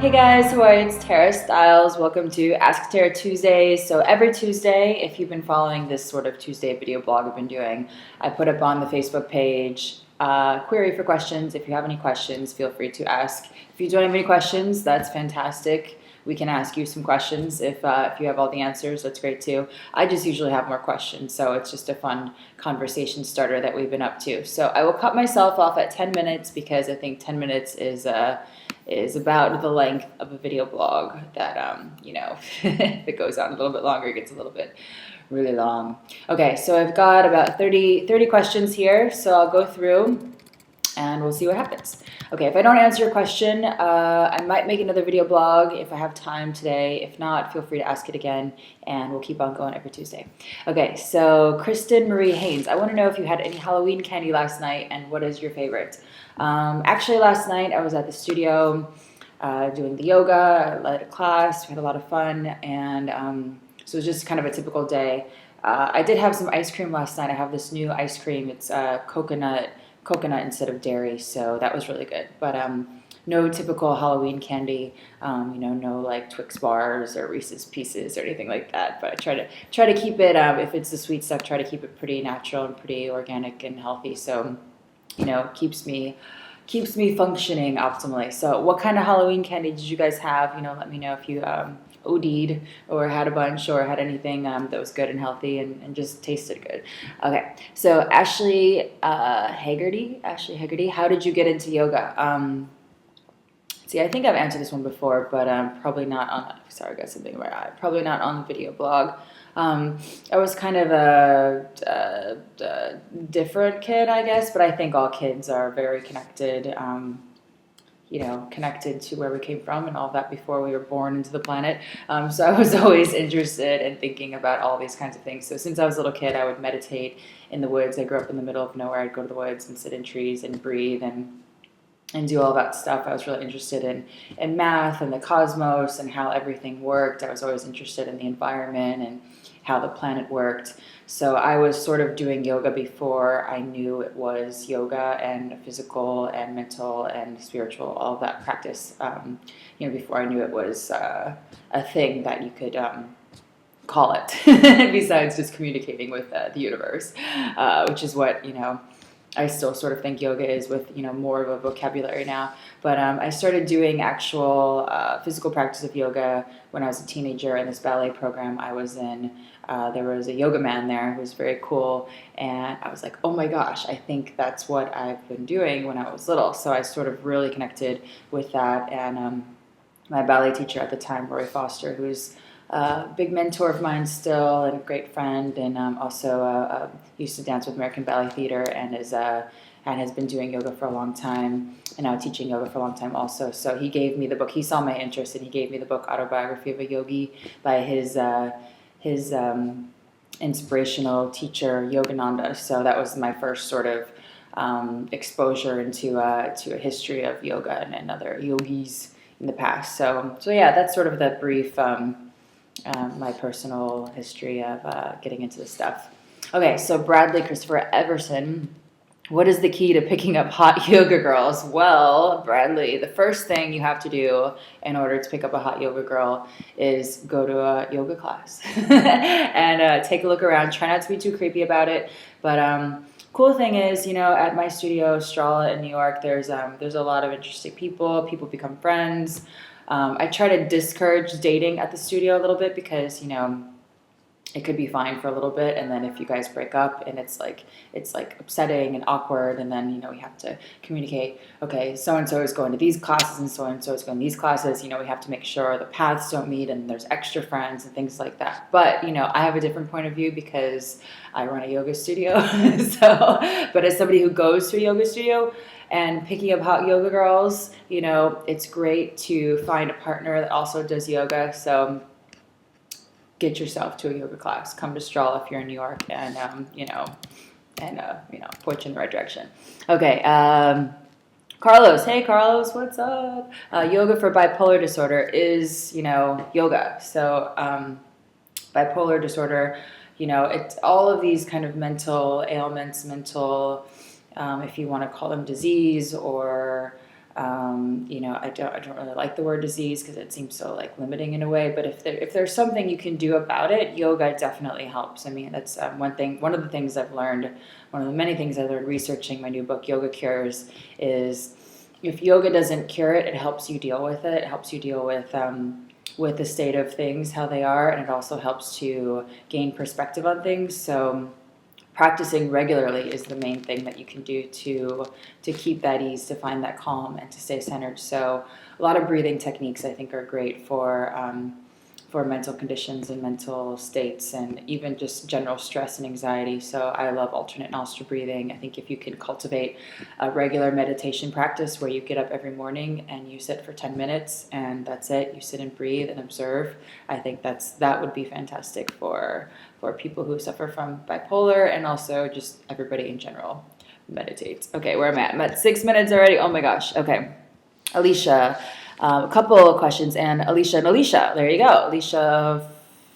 Hey guys, how are you? It's Tara Stiles. Welcome to Ask Tara Tuesdays. So every Tuesday, if you've been following this sort of Tuesday video blog I've been doing, I put up on the Facebook page query for questions. If you have any questions, feel free to ask. If you don't have any questions, that's fantastic. We can ask you some questions. If you have all the answers, that's great too. I just usually have more questions, so it's just a fun conversation starter that we've been up to. So I will cut myself off at 10 minutes because I think 10 minutes is about the length of a video blog that, if it goes on a little bit longer, it gets a little bit really long. Okay, so I've got about 30 questions here, so I'll go through and we'll see what happens. Okay, if I don't answer your question, I might make another video blog if I have time today. If not, feel free to ask it again, and we'll keep on going every Tuesday. Okay, so Kristen Marie Haynes, I want to know if you had any Halloween candy last night, and what is your favorite? Actually, last night I was at the studio doing the yoga. I led a class. We had a lot of fun, and so it was just kind of a typical day. I did have some ice cream last night. I have this new ice cream. It's coconut instead of dairy, so that was really good. But no typical Halloween candy, no like Twix bars or Reese's Pieces or anything like that. But I try to keep it, if it's the sweet stuff, try to keep it pretty natural and pretty organic and healthy. So, keeps me functioning optimally. So what kind of Halloween candy did you guys have? Let me know if you OD'd or had a bunch or had anything that was good and healthy and just tasted good. Okay, so Ashley Haggerty, how did you get into yoga? See, I think I've answered this one before, but probably not on, sorry, I got something in my eye, probably not on the video blog. I was kind of a different kid, I guess, but I think all kids are very connected, connected to where we came from and all that before we were born into the planet. So I was always interested in thinking about all these kinds of things. So since I was a little kid, I would meditate in the woods. I grew up in the middle of nowhere. I'd go to the woods and sit in trees and breathe and do all that stuff. I was really interested in math and the cosmos and how everything worked. I was always interested in the environment and how the planet worked. So I was sort of doing yoga before I knew it was yoga and physical and mental and spiritual, all of that practice, before I knew it was a thing that you could call it, besides just communicating with the universe, which is what, I still sort of think yoga is with, more of a vocabulary now. But I started doing actual physical practice of yoga when I was a teenager in this ballet program I was in. There was a yoga man there who was very cool. And I was like, oh my gosh, I think that's what I've been doing when I was little. So I sort of really connected with that. And my ballet teacher at the time, Roy Foster, who's a big mentor of mine still and a great friend, and also used to dance with American Ballet Theater and has been doing yoga for a long time and now teaching yoga for a long time also. So he gave me the book. He saw my interest and he gave me the book Autobiography of a Yogi by his inspirational teacher Yogananda. So that was my first sort of exposure into a history of yoga and other yogis in the past. So yeah, that's sort of the brief my personal history of getting into this stuff. Okay, so Bradley Christopher Everson, what is the key to picking up hot yoga girls? Well, Bradley, the first thing you have to do in order to pick up a hot yoga girl is go to a yoga class and take a look around. Try not to be too creepy about it, but cool thing is, at my studio, Strala in New York, there's a lot of interesting people. People become friends. I try to discourage dating at the studio a little bit because, it could be fine for a little bit, and then if you guys break up and it's like upsetting and awkward, and then, we have to communicate, okay, so-and-so is going to these classes and so-and-so is going to these classes, we have to make sure the paths don't meet and there's extra friends and things like that. But, I have a different point of view because I run a yoga studio. But as somebody who goes to a yoga studio, and picking up hot yoga girls, it's great to find a partner that also does yoga. So get yourself to a yoga class. Come to Strala if you're in New York, and point you in the right direction. Okay, Carlos. Hey, Carlos, what's up? Yoga for bipolar disorder is, yoga. So bipolar disorder, it's all of these kind of mental ailments, if you want to call them disease or I don't really like the word disease because it seems so like limiting in a way. But if there's something you can do about it, yoga definitely helps. I mean, that's one of the things I've learned. One of the many things I learned researching my new book, Yoga Cures, is if yoga doesn't cure it, it helps you deal with it. It helps you deal with the state of things, how they are, and it also helps to gain perspective on things. So practicing regularly is the main thing that you can do to keep that ease, to find that calm, and to stay centered. So a lot of breathing techniques I think are great for mental conditions and mental states, and even just general stress and anxiety. So I love alternate nostril breathing. I think if you can cultivate a regular meditation practice where you get up every morning and you sit for 10 minutes and that's it, you sit and breathe and observe, I think that would be fantastic for people who suffer from bipolar, and also just everybody in general. Meditate. Okay, where am I at? I'm at 6 minutes already. Oh my gosh. Okay. Alicia, a couple of questions, and Alicia, there you go. Alicia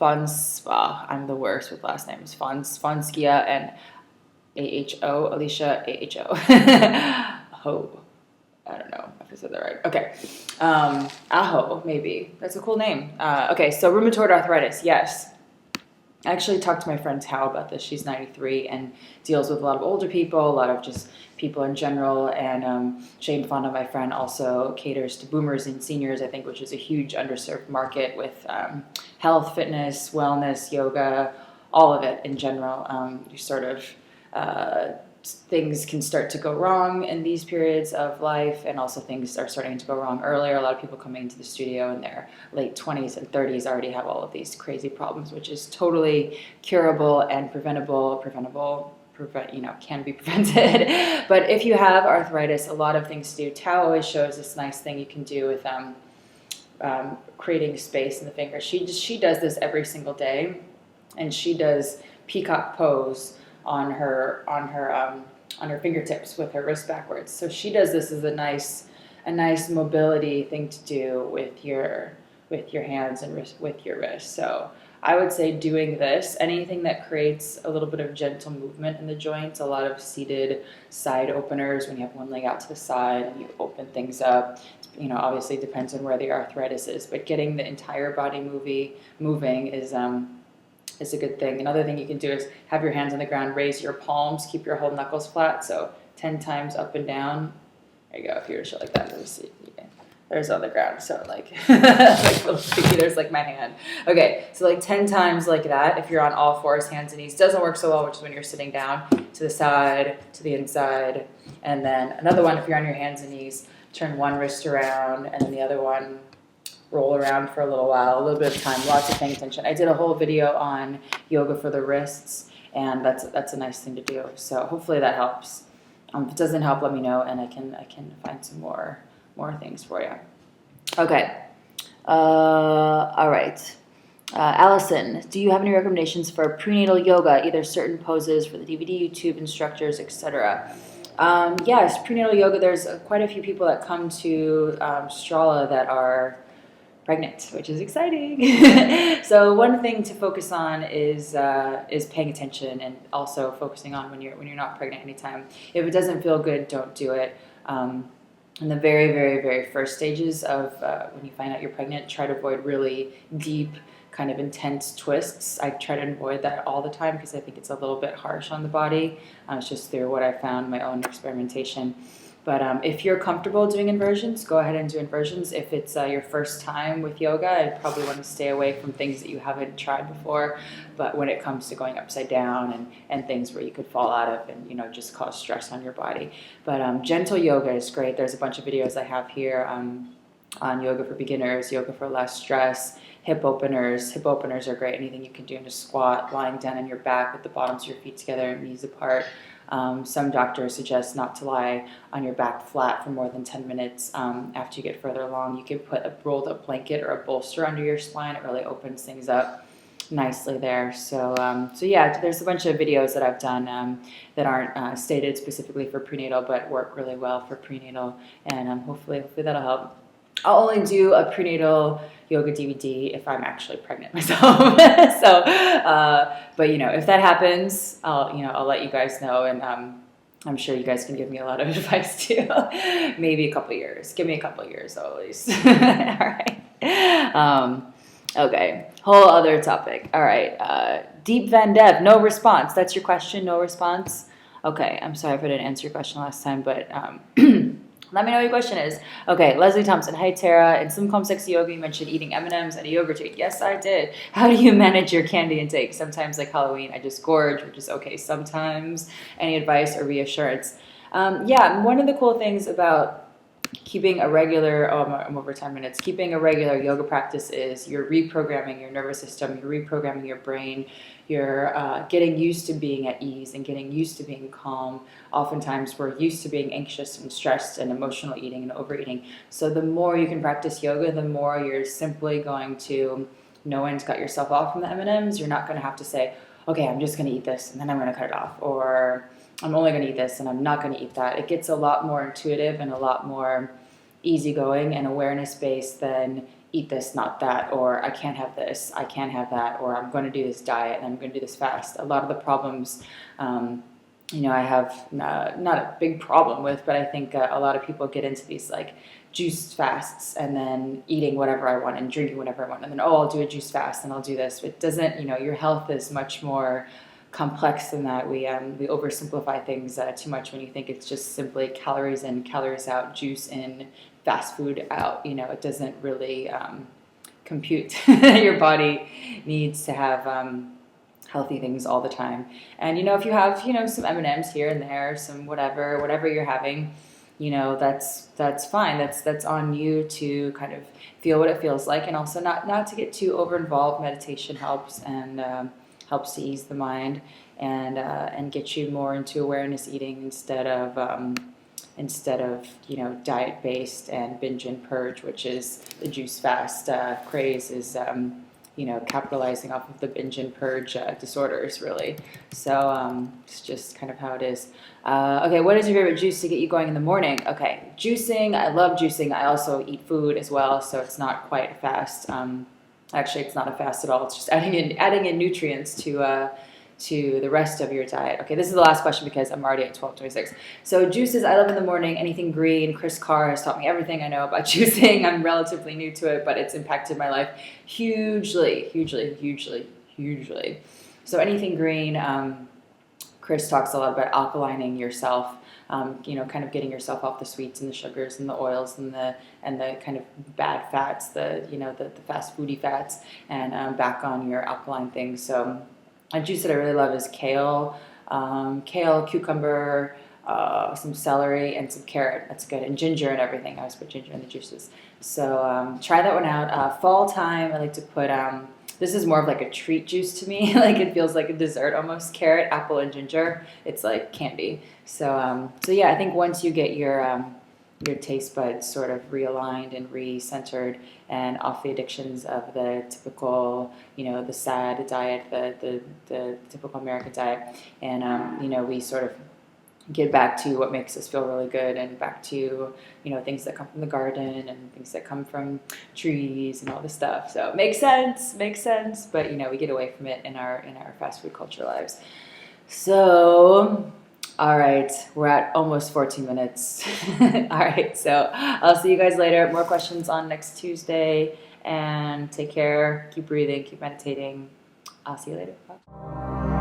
I'm the worst with last names. Fonskia and AHO. Alicia AHO. Ho. I don't know if I said that right. Okay. Aho, maybe. That's a cool name. Okay, so rheumatoid arthritis, yes. I actually talked to my friend Tao about this. She's 93 and deals with a lot of older people, a lot of just people in general. And Shane Fonda, my friend, also caters to boomers and seniors, I think, which is a huge underserved market with health, fitness, wellness, yoga, all of it in general. You sort of things can start to go wrong in these periods of life, and also things are starting to go wrong earlier. A lot of people coming into the studio in their late 20s and 30s already have all of these crazy problems, which is totally curable and preventable, can be prevented. But if you have arthritis, a lot of things to do. Tao always shows this nice thing you can do with creating space in the fingers. She does this every single day, and she does peacock pose on her fingertips with her wrist backwards. So she does this as a nice mobility thing to do with your hands and with your wrist. So I would say doing this, anything that creates a little bit of gentle movement in the joints, a lot of seated side openers when you have one leg out to the side and you open things up. Obviously it depends on where the arthritis is, but getting the entire body moving is a good thing. Another thing you can do is have your hands on the ground, raise your palms, keep your whole knuckles flat. So 10 times up and down. There you go. If you were to show like that, let me see. Yeah. There's on the ground. So like, little sticky, there's like my hand. Okay. So like 10 times like that. If you're on all fours, hands and knees. Doesn't work so well, which is when you're sitting down, to the side, to the inside. And then another one, if you're on your hands and knees, turn one wrist around and then the other one roll around for a little while, a little bit of time, lots of paying attention. I did a whole video on yoga for the wrists, and that's a nice thing to do. So hopefully that helps. If it doesn't help, let me know, and I can find some more things for you. Okay. All right. Allison, do you have any recommendations for prenatal yoga, either certain poses for the DVD, YouTube instructors, etc.? Yes, prenatal yoga. There's quite a few people that come to Strala that are pregnant, which is exciting. So one thing to focus on is paying attention, and also focusing on when you're not pregnant anytime. If it doesn't feel good, don't do it. In the very, very, very first stages of when you find out you're pregnant, try to avoid really deep, kind of intense twists. I try to avoid that all the time because I think it's a little bit harsh on the body. It's just through what I found, my own experimentation. But if you're comfortable doing inversions, go ahead and do inversions. If it's your first time with yoga, I'd probably want to stay away from things that you haven't tried before. But when it comes to going upside down and things where you could fall out of and just cause stress on your body. But gentle yoga is great. There's a bunch of videos I have here on yoga for beginners, yoga for less stress, hip openers. Hip openers are great. Anything you can do in a squat, lying down on your back with the bottoms of your feet together and knees apart. Some doctors suggest not to lie on your back flat for more than 10 minutes after you get further along. You can put a rolled up blanket or a bolster under your spine. It really opens things up nicely there. So yeah, there's a bunch of videos that I've done that aren't stated specifically for prenatal, but work really well for prenatal, and hopefully that'll help. I'll only do a prenatal yoga DVD if I'm actually pregnant myself. But if that happens, I'll let you guys know, and I'm sure you guys can give me a lot of advice too. Maybe a couple years. Give me a couple years always. All right. Okay. Whole other topic. All right. Deep Van Dev, no response. That's your question, no response? Okay. I'm sorry if I didn't answer your question last time, but let me know what your question is. Okay, Leslie Thompson. Hi, Tara. In some complex yoga, you mentioned eating M&Ms and a yogurt treat. Yes, I did. How do you manage your candy intake? Sometimes, like Halloween, I just gorge, which is okay sometimes. Any advice or reassurance? Yeah, one of the cool things about keeping a regular, I'm over 10 minutes, keeping a regular yoga practice is you're reprogramming your nervous system, you're reprogramming your brain, you're getting used to being at ease and getting used to being calm. Oftentimes we're used to being anxious and stressed and emotional eating and overeating. So the more you can practice yoga, the more you're simply going to know when to cut yourself off from the M&Ms. You're not going to have to say, okay, I'm just going to eat this and then I'm going to cut it off, or I'm only going to eat this and I'm not going to eat that. It gets a lot more intuitive and a lot more easygoing and awareness-based than eat this, not that, or I can't have this, I can't have that, or I'm going to do this diet and I'm going to do this fast. A lot of the problems, I have not a big problem with, but I think a lot of people get into these like juice fasts and then eating whatever I want and drinking whatever I want. And then, I'll do a juice fast and I'll do this. It doesn't, your health is much more complex than that. We oversimplify things too much when you think it's just simply calories in, calories out, juice in, fast food out. It doesn't really compute. Your body needs to have healthy things all the time. And if you have some M&Ms here and there, some whatever you're having, that's fine. That's on you to kind of feel what it feels like, and also not to get too over involved. Meditation helps, and helps to ease the mind and get you more into awareness eating instead of diet based and binge and purge, which is the juice fast craze is capitalizing off of the binge and purge disorders, really. So it's just kind of how it is. Okay, what is your favorite juice to get you going in the morning? Okay, juicing. I love juicing. I also eat food as well, so it's not quite a fast. Actually, it's not a fast at all. It's just adding in nutrients to the rest of your diet. Okay, this is the last question because I'm already at 12:26. So juices, I love in the morning, anything green. Chris Carr has taught me everything I know about juicing. I'm relatively new to it, but it's impacted my life hugely. So anything green. Chris talks a lot about alkalining yourself. Kind of getting yourself off the sweets and the sugars and the oils and the kind of bad fats, the fast foody fats, and back on your alkaline things. So a juice that I really love is kale, cucumber, some celery, and some carrot. That's good. And ginger and everything. I always put ginger in the juices. So try that one out. Fall time, I like to put, this is more of like a treat juice to me. Like it feels like a dessert almost. Carrot, apple, and ginger. It's like candy. So yeah, I think once you get your taste buds sort of realigned and re-centered and off the addictions of the typical, the SAD diet, the typical American diet, and we sort of get back to what makes us feel really good, and back to things that come from the garden and things that come from trees and all this stuff. So makes sense, but we get away from it in our fast food culture lives. So all right, we're at almost 14 minutes. All right, so I'll see you guys later. More questions on next Tuesday, and take care. Keep breathing, keep meditating. I'll see you later. Bye.